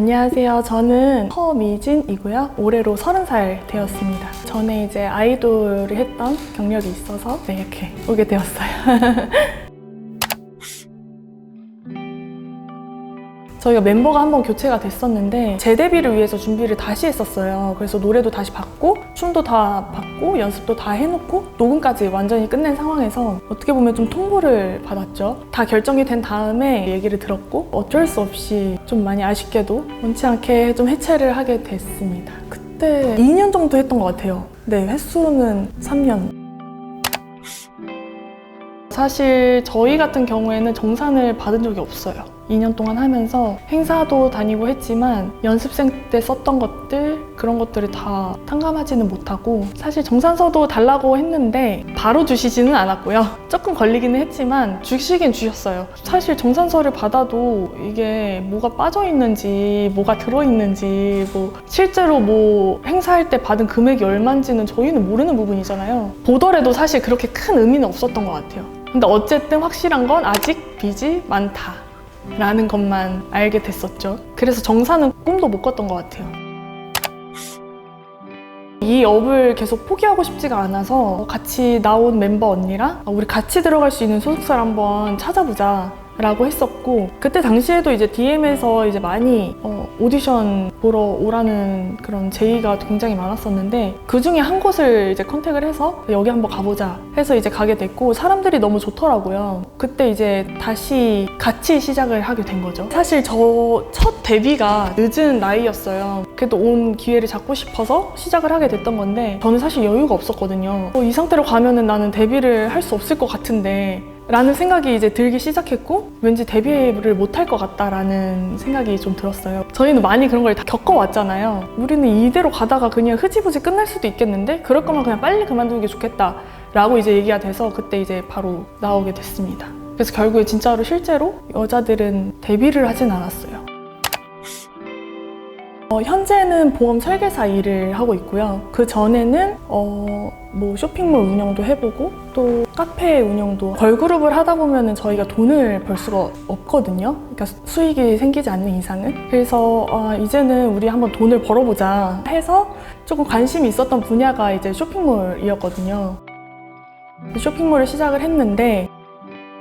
안녕하세요. 저는 허미진이고요. 올해로 30살 되었습니다. 전에 이제 아이돌을 했던 경력이 있어서 이렇게 오게 되었어요. 저희가 멤버가 한번 교체가 됐었는데 재데뷔를 위해서 준비를 다시 했었어요. 그래서 노래도 다시 받고 춤도 다 받고 연습도 다 해놓고 녹음까지 완전히 끝낸 상황에서 어떻게 보면 좀 통보를 받았죠. 다 결정이 된 다음에 얘기를 들었고 어쩔 수 없이 좀 많이 아쉽게도 원치 않게 좀 해체를 하게 됐습니다. 그때 2년 정도 했던 것 같아요. 네, 횟수는 3년. 사실 저희 같은 경우에는 정산을 받은 적이 없어요. 2년 동안 하면서 행사도 다니고 했지만 연습생 때 썼던 것들 그런 것들을 다 탕감하지는 못하고 사실 정산서도 달라고 했는데 바로 주시지는 않았고요. 조금 걸리기는 했지만 주시긴 주셨어요. 사실 정산서를 받아도 이게 뭐가 빠져있는지 뭐가 들어있는지 실제로 행사할 때 받은 금액이 얼마인지는 저희는 모르는 부분이잖아요. 보더라도 사실 그렇게 큰 의미는 없었던 것 같아요. 근데 어쨌든 확실한 건 아직 빚이 많다 라는 것만 알게 됐었죠. 그래서 정산은 꿈도 못 꿨던 것 같아요. 이 업을 계속 포기하고 싶지가 않아서 같이 나온 멤버 언니랑 우리 같이 들어갈 수 있는 소속사를 한번 찾아보자 라고 했었고, 그때 당시에도 이제 DM에서 이제 많이 오디션 보러 오라는 그런 제의가 굉장히 많았었는데 그 중에 한 곳을 이제 컨택을 해서 여기 한번 가보자 해서 이제 가게 됐고 사람들이 너무 좋더라고요. 그때 이제 다시 같이 시작을 하게 된 거죠. 사실 저 첫 데뷔가 늦은 나이였어요. 그래도 온 기회를 잡고 싶어서 시작을 하게 됐던 건데 저는 사실 여유가 없었거든요. 이 상태로 가면은 나는 데뷔를 할 수 없을 것 같은데 라는 생각이 이제 들기 시작했고 왠지 데뷔를 못할 것 같다라는 생각이 좀 들었어요. 저희는 많이 그런 걸 다 겪어왔잖아요. 우리는 이대로 가다가 그냥 흐지부지 끝날 수도 있겠는데 그럴 거면 그냥 빨리 그만두는 게 좋겠다 라고 이제 얘기가 돼서 그때 이제 바로 나오게 됐습니다. 그래서 결국에 진짜로 실제로 여자들은 데뷔를 하진 않았어요. 현재는 보험 설계사 일을 하고 있고요. 그 전에는 쇼핑몰 운영도 해보고 또 카페 운영도 걸그룹을 하다 보면 저희가 돈을 벌 수가 없거든요. 그러니까 수익이 생기지 않는 이상은. 그래서 이제는 우리 한번 돈을 벌어보자 해서 조금 관심이 있었던 분야가 이제 쇼핑몰이었거든요. 쇼핑몰을 시작을 했는데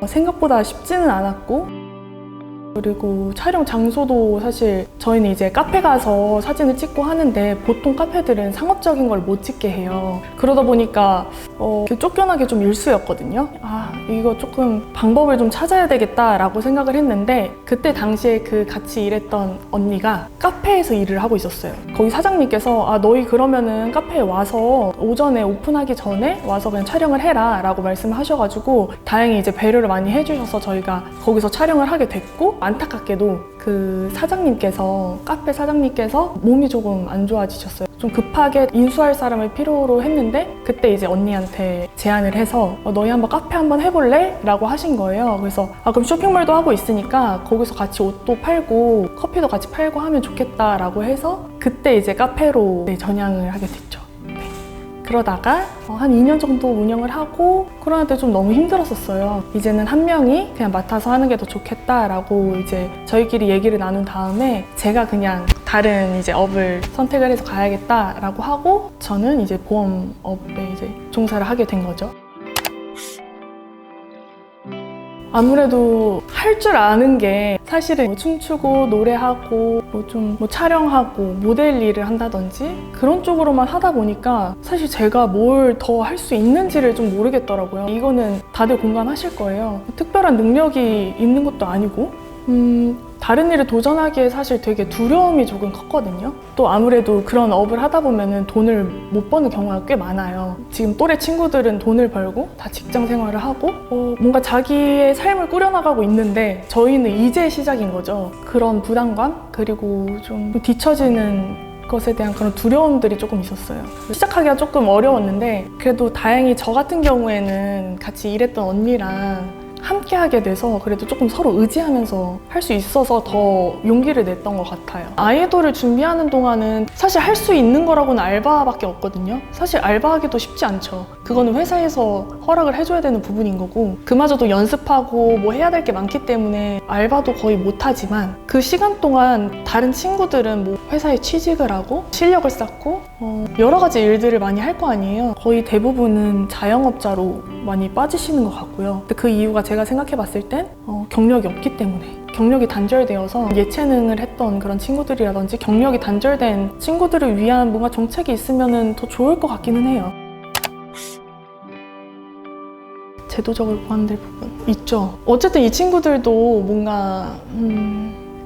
생각보다 쉽지는 않았고 그리고 촬영 장소도 사실 저희는 이제 카페 가서 사진을 찍고 하는데 보통 카페들은 상업적인 걸 못 찍게 해요. 그러다 보니까 쫓겨나기 좀 일쑤였거든요. 이거 조금 방법을 좀 찾아야 되겠다라고 생각을 했는데 그때 당시에 그 같이 일했던 언니가 카페에서 일을 하고 있었어요. 거기 사장님께서 너희 그러면은 카페에 와서 오전에 오픈하기 전에 와서 그냥 촬영을 해라 라고 말씀을 하셔가지고 다행히 이제 배려를 많이 해주셔서 저희가 거기서 촬영을 하게 됐고 안타깝게도 그 카페 사장님께서 몸이 조금 안 좋아지셨어요. 좀 급하게 인수할 사람을 필요로 했는데 그때 이제 언니한테 제안을 해서 너희 한번 카페 한번 해볼래? 라고 하신 거예요. 그래서 그럼 쇼핑몰도 하고 있으니까 거기서 같이 옷도 팔고 커피도 같이 팔고 하면 좋겠다 라고 해서 그때 이제 카페로 전향을 하게 됐죠. 그러다가 한 2년 정도 운영을 하고 코로나 때 좀 너무 힘들었었어요. 이제는 한 명이 그냥 맡아서 하는 게 더 좋겠다라고 이제 저희끼리 얘기를 나눈 다음에 제가 그냥 다른 이제 업을 선택을 해서 가야겠다라고 하고 저는 이제 보험업에 이제 종사를 하게 된 거죠. 아무래도 할 줄 아는 게 사실은 춤추고 노래하고 촬영하고 모델 일을 한다든지 그런 쪽으로만 하다 보니까 사실 제가 뭘 더 할 수 있는지를 좀 모르겠더라고요. 이거는 다들 공감하실 거예요. 특별한 능력이 있는 것도 아니고 다른 일을 도전하기에 사실 되게 두려움이 조금 컸거든요. 또 아무래도 그런 업을 하다 보면 돈을 못 버는 경우가 꽤 많아요. 지금 또래 친구들은 돈을 벌고 다 직장 생활을 하고 뭔가 자기의 삶을 꾸려나가고 있는데 저희는 이제 시작인 거죠. 그런 부담감 그리고 좀 뒤처지는 것에 대한 그런 두려움들이 조금 있었어요. 시작하기가 조금 어려웠는데 그래도 다행히 저 같은 경우에는 같이 일했던 언니랑 함께 하게 돼서 그래도 조금 서로 의지하면서 할 수 있어서 더 용기를 냈던 것 같아요. 아이돌을 준비하는 동안은 사실 할 수 있는 거라고는 알바밖에 없거든요. 사실 알바하기도 쉽지 않죠. 그거는 회사에서 허락을 해줘야 되는 부분인 거고 그마저도 연습하고 뭐 해야 될 게 많기 때문에 알바도 거의 못하지만 그 시간 동안 다른 친구들은 뭐 회사에 취직을 하고 실력을 쌓고 여러 가지 일들을 많이 할 거 아니에요. 거의 대부분은 자영업자로 많이 빠지시는 것 같고요. 근데 그 이유가 제가 생각해 봤을 땐 경력이 없기 때문에 경력이 단절되어서 예체능을 했던 그런 친구들이라든지 경력이 단절된 친구들을 위한 뭔가 정책이 있으면 더 좋을 것 같기는 해요. 제도적으로 보완될 부분 있죠. 어쨌든 이 친구들도 뭔가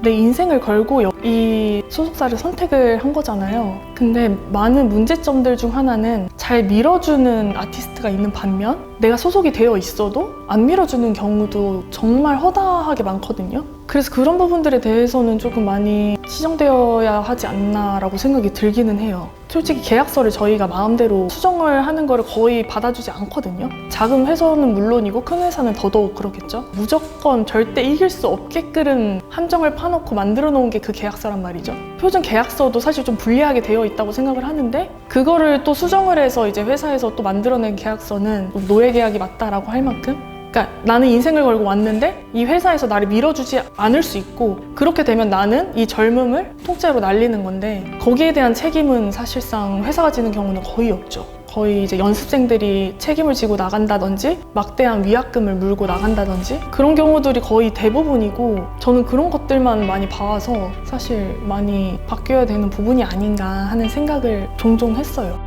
내 인생을 걸고 이 소속사를 선택을 한 거잖아요. 근데 많은 문제점들 중 하나는 잘 밀어주는 아티스트가 있는 반면 내가 소속이 되어 있어도 안 밀어주는 경우도 정말 허다하게 많거든요. 그래서 그런 부분들에 대해서는 조금 많이 시정되어야 하지 않나라고 생각이 들기는 해요. 솔직히 계약서를 저희가 마음대로 수정을 하는 거를 거의 받아주지 않거든요. 작은 회사는 물론이고 큰 회사는 더더욱 그렇겠죠. 무조건 절대 이길 수 없게끔 함정을 파놓고 만들어 놓은 게 그 계약서란 말이죠. 표준 계약서도 사실 좀 불리하게 되어 있다고 생각을 하는데 그거를 또 수정을 해서 이제 회사에서 또 만들어낸 계약서는 노예 계약이 맞다라고 할 만큼 그러니까 나는 인생을 걸고 왔는데 이 회사에서 나를 밀어주지 않을 수 있고 그렇게 되면 나는 이 젊음을 통째로 날리는 건데 거기에 대한 책임은 사실상 회사가 지는 경우는 거의 없죠. 거의 이제 연습생들이 책임을 지고 나간다든지 막대한 위약금을 물고 나간다든지 그런 경우들이 거의 대부분이고 저는 그런 것들만 많이 봐와서 사실 많이 바뀌어야 되는 부분이 아닌가 하는 생각을 종종 했어요.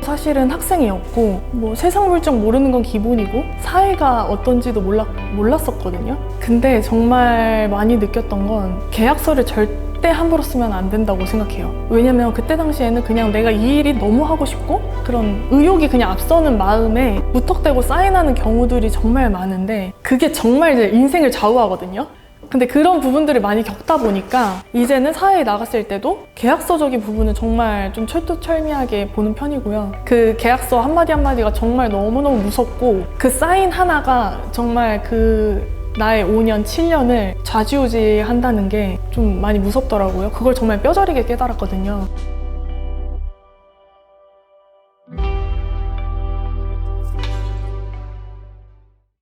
사실은 학생이었고 뭐 세상 물정 모르는 건 기본이고 사회가 어떤지도 몰랐었거든요. 근데 정말 많이 느꼈던 건 계약서를 절대 함부로 쓰면 안 된다고 생각해요. 왜냐면 그때 당시에는 그냥 내가 이 일이 너무 하고 싶고 그런 의욕이 그냥 앞서는 마음에 무턱대고 사인하는 경우들이 정말 많은데 그게 정말 이제 인생을 좌우하거든요. 근데 그런 부분들을 많이 겪다 보니까 이제는 사회에 나갔을 때도 계약서적인 부분은 정말 좀 철두철미하게 보는 편이고요. 그 계약서 한마디 한마디가 정말 너무너무 무섭고 그 사인 하나가 정말 그 나의 5년, 7년을 좌지우지한다는 게 좀 많이 무섭더라고요. 그걸 정말 뼈저리게 깨달았거든요.